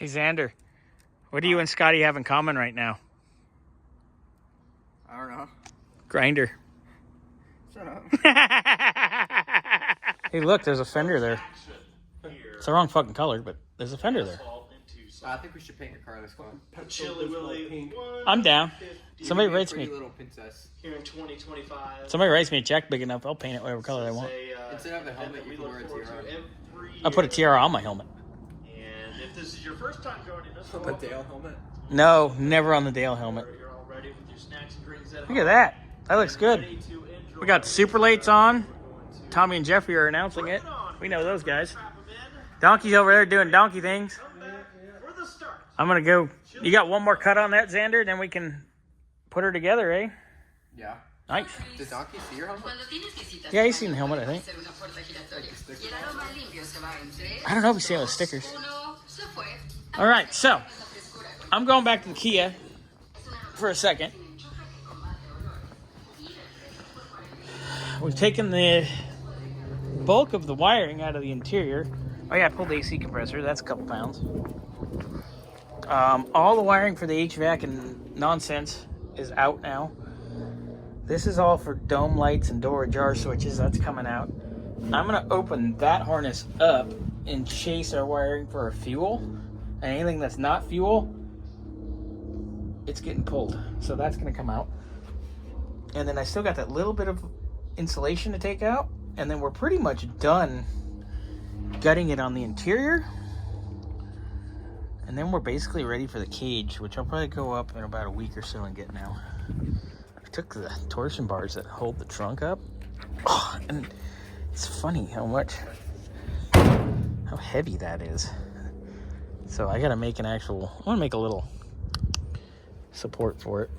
Hey, Xander. What do you and Scotty have in common right now? I don't know. Grinder. Shut up. Hey, look, there's a fender there. It's the wrong fucking color, but there's a fender there. I think we should paint your car this one. Chili Willy. I'm down. Somebody writes Pretty me. little princess. Here in 2025. Somebody writes me a check big enough. I'll paint it whatever color I want. Instead of a helmet, you can wear a tiara. I'll put a tiara on my helmet. And if this is your first time joining us, A Dale helmet. No, never on the Dale helmet. you're all ready with your snacks and drinks at Look at that. That looks good. ready to enjoy. We got super lates on. Tommy and Jeffrey are announcing it. We know those guys. Donkey's over there doing donkey things. For the start. I'm going to go. You got one more cut on that, Xander? Then we can put her together, eh? Yeah. Nice. Did Donkey see your helmet? Yeah, he's seen the helmet, I think. I don't know if he's seen it with stickers. All right, so I'm going back to the Kia for a second. We've taken the bulk of the wiring out of the interior. Oh yeah, I pulled the AC compressor. That's a couple pounds. All the wiring for the HVAC and nonsense is out now. This is all for dome lights and door ajar switches. That's coming out. I'm going to open that harness up and chase our wiring for our fuel. And anything that's not fuel, it's getting pulled. So that's going to come out. And then I still got that little bit of insulation to take out. And then we're pretty much done gutting it on the interior. And then we're basically ready for the cage, which I'll probably go up in about a week or so and get now. I took the torsion bars that hold the trunk up. Oh, and it's funny how heavy that is. So I gotta make an actual, I wanna make a little support for it.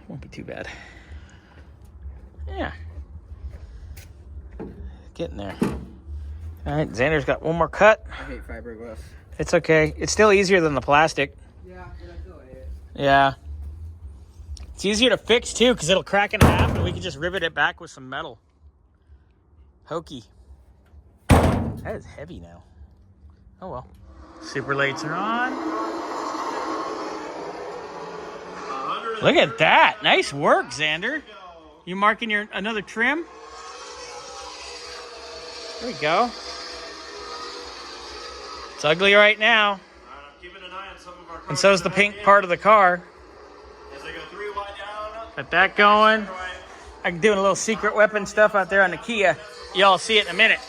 Won't be too bad. Yeah. Getting there. All right, Xander's got one more cut. I hate fiberglass. It's okay. It's still easier than the plastic. Yeah, but I still hate it. Yeah. It's easier to fix, too, because it'll crack in half, and we can just rivet it back with some metal. Hokey. That is heavy now. Oh, well. Super lights are on. Look at that. Nice work, Xander. You marking your another trim? There we go. It's ugly right now. And so is the pink part of the car. Got that going. I'm doing a little secret weapon stuff out there on the Kia. Y'all see it in a minute.